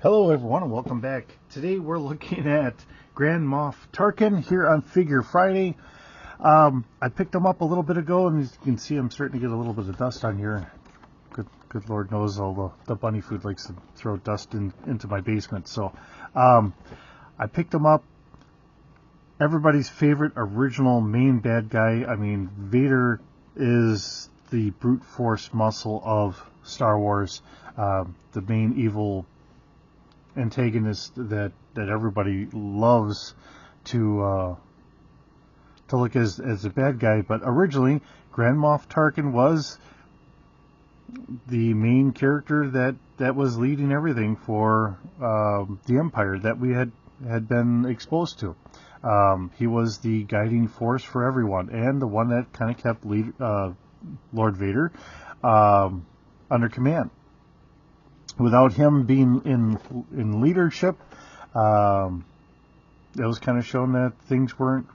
Hello everyone and welcome back. Today we're looking at Grand Moff Tarkin here on Figure Friday. I picked him up a little bit ago, and as you can see I'm starting to get a little bit of dust on here. Good Lord knows all the bunny food likes to throw dust into my basement. So I picked him up. Everybody's favorite original main bad guy. I mean, Vader is the brute force muscle of Star Wars, the main evil antagonist that everybody loves to look as a bad guy. But originally, Grand Moff Tarkin was the main character that was leading everything for the Empire that we had been exposed to. He was the guiding force for everyone, and the one that kind of kept Lord Vader under command. Without him being in leadership, it was kind of shown that things weren't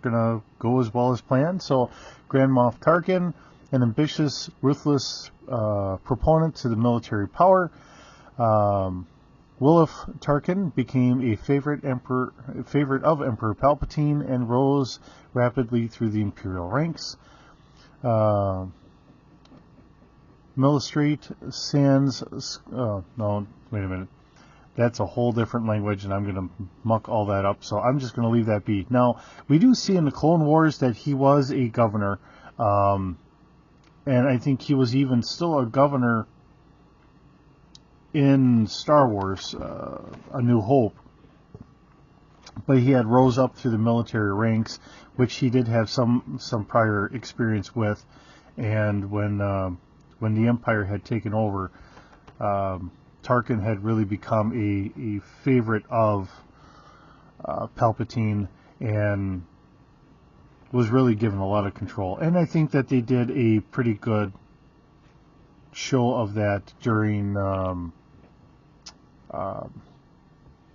gonna go as well as planned. So, Grand Moff Tarkin, an ambitious, ruthless proponent to the military power, Wilf Tarkin became a favorite of Emperor Palpatine and rose rapidly through the Imperial ranks. Millistrate Sans, no, wait a minute. That's a whole different language, and I'm going to muck all that up, so I'm just going to leave that be. Now, we do see in the Clone Wars that he was a governor, and I think he was even still a governor in Star Wars, A New Hope. But he had rose up through the military ranks, which he did have some prior experience with, and when the Empire had taken over, Tarkin had really become a favorite of Palpatine and was really given a lot of control. And I think that they did a pretty good show of that during Rogue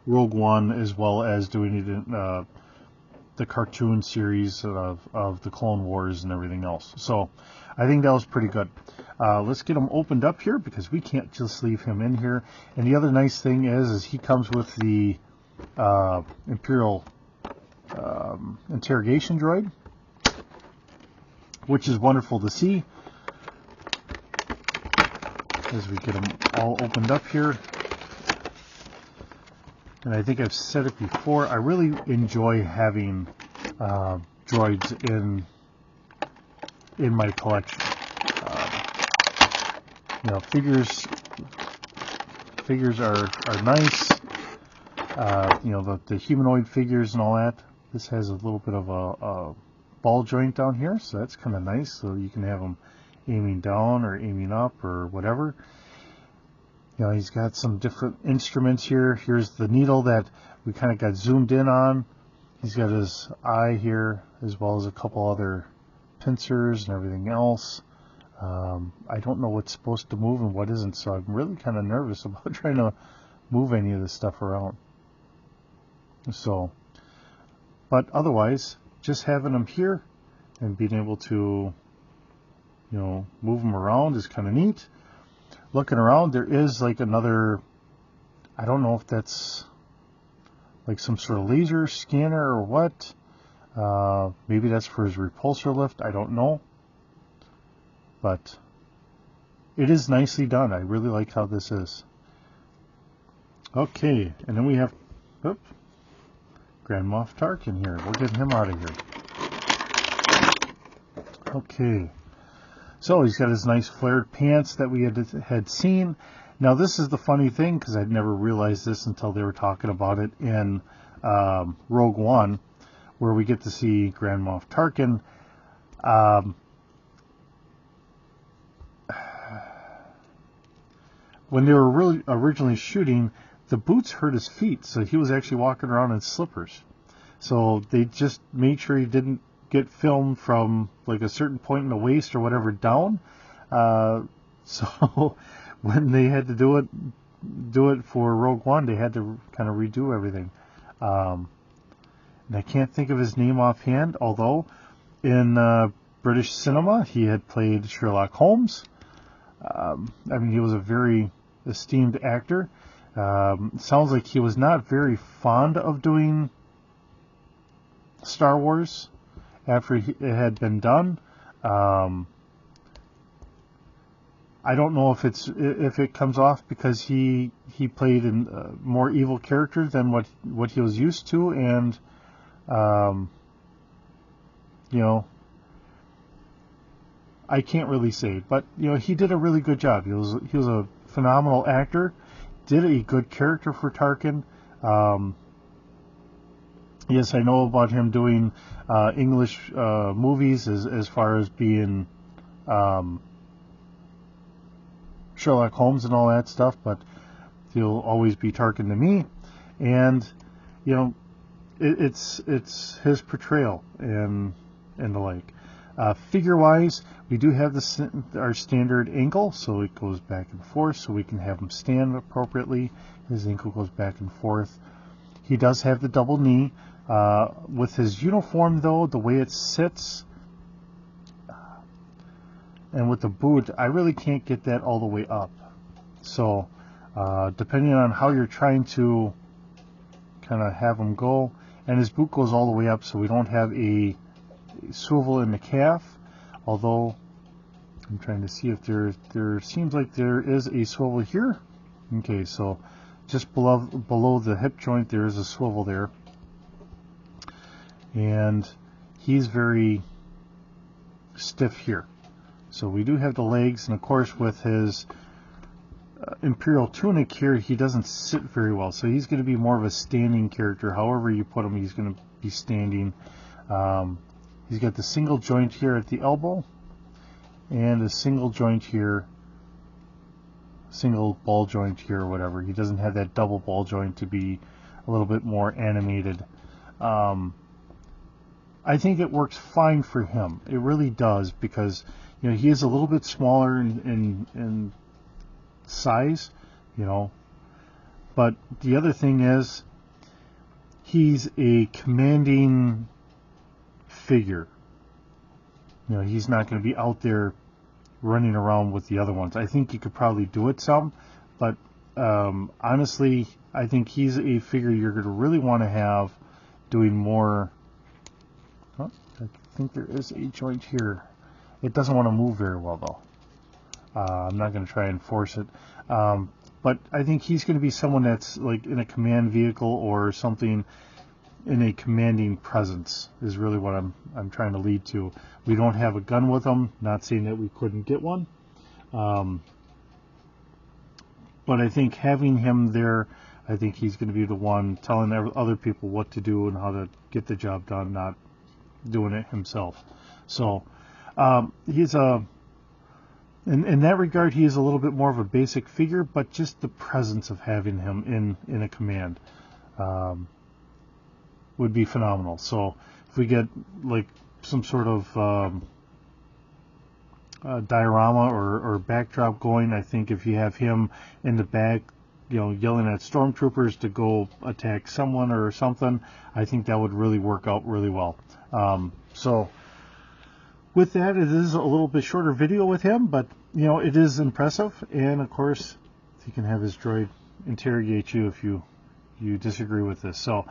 One, as well as doing it in the cartoon series of the Clone Wars and everything else. So I think that was pretty good. Let's get him opened up here, because we can't just leave him in here. And the other nice thing is he comes with the Imperial interrogation droid, which is wonderful to see. As we get them all opened up here. And I think I've said it before, I really enjoy having droids in my collection. Figures are nice. The humanoid figures and all that. This has a little bit of a ball joint down here, so that's kind of nice. So you can have them aiming down or aiming up or whatever. He's got some different instruments here. Here's the needle that we kind of got zoomed in on. He's got his eye here, as well as a couple other pincers and everything else. I don't know what's supposed to move and what isn't, so I'm really kind of nervous about trying to move any of this stuff around. So, but otherwise, just having them here and being able to, move them around is kind of neat. Looking around, there is like another, I don't know if that's like some sort of laser scanner or what. Maybe that's for his repulsor lift, I don't know. But it is nicely done. I really like how this is. Okay, and then we have Grand Moff Tarkin here. We'll get him out of here. Okay. So he's got his nice flared pants that we had seen. Now this is the funny thing, because I'd never realized this until they were talking about it in Rogue One, where we get to see Grand Moff Tarkin. When they were really originally shooting, the boots hurt his feet, so he was actually walking around in slippers. So they just made sure he didn't get filmed from like a certain point in the waist or whatever down. So when they had to do it for Rogue One, they had to kind of redo everything. And I can't think of his name offhand, although in British cinema he had played Sherlock Holmes. He was a very esteemed actor. Sounds like he was not very fond of doing Star Wars after it had been done. I don't know if it comes off because he played a more evil character than what he was used to, and you know, I can't really say, but you know, he did a really good job. He was a phenomenal actor, did a good character for Tarkin. Yes, I know about him doing English movies as far as being Sherlock Holmes and all that stuff, but he'll always be Tarkin to me. And you know, it's his portrayal and the like. Figure wise, we do have our standard ankle, so it goes back and forth, so we can have him stand appropriately. His ankle goes back and forth. He does have the double knee. With his uniform, though, the way it sits, and with the boot, I really can't get that all the way up. So, depending on how you're trying to kind of have him go, and his boot goes all the way up, so we don't have a swivel in the calf. Although, I'm trying to see if there seems like there is a swivel here. Okay, so just below the hip joint, there is a swivel there. And he's very stiff here. So we do have the legs, and of course with his Imperial tunic here, he doesn't sit very well, so he's going to be more of a standing character. However you put him, he's going to be standing. He's got the single joint here at the elbow, and a single joint here, single ball joint here, or whatever. He doesn't have that double ball joint to be a little bit more animated. I think it works fine for him. It really does, because you know, he is a little bit smaller in size, you know. But the other thing is, he's a commanding figure. You know, he's not going to be out there running around with the other ones. I think you could probably do it some, but honestly, I think he's a figure you're going to really want to have doing more. Oh, I think there is a joint here. It doesn't want to move very well, though. I'm not going to try and force it. But I think he's going to be someone that's like in a command vehicle or something, in a commanding presence is really what I'm trying to lead to. We don't have a gun with him. Not saying that we couldn't get one. But I think having him there, I think he's going to be the one telling other people what to do and how to get the job done, not doing it himself. So he's in that regard, he is a little bit more of a basic figure, but just the presence of having him in a command would be phenomenal. So if we get like some sort of diorama or backdrop going, I think if you have him in the back, you know, yelling at stormtroopers to go attack someone or something, I think that would really work out really well. So with that, it is a little bit shorter video with him, but you know, it is impressive. And of course, he can have his droid interrogate you if you disagree with this. So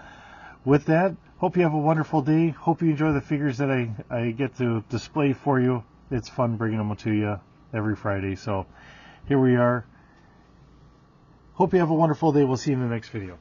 with that, hope you have a wonderful day. Hope you enjoy the figures that I get to display for you. It's fun bringing them to you every Friday. So here we are. Hope you have a wonderful day. We'll see you in the next video.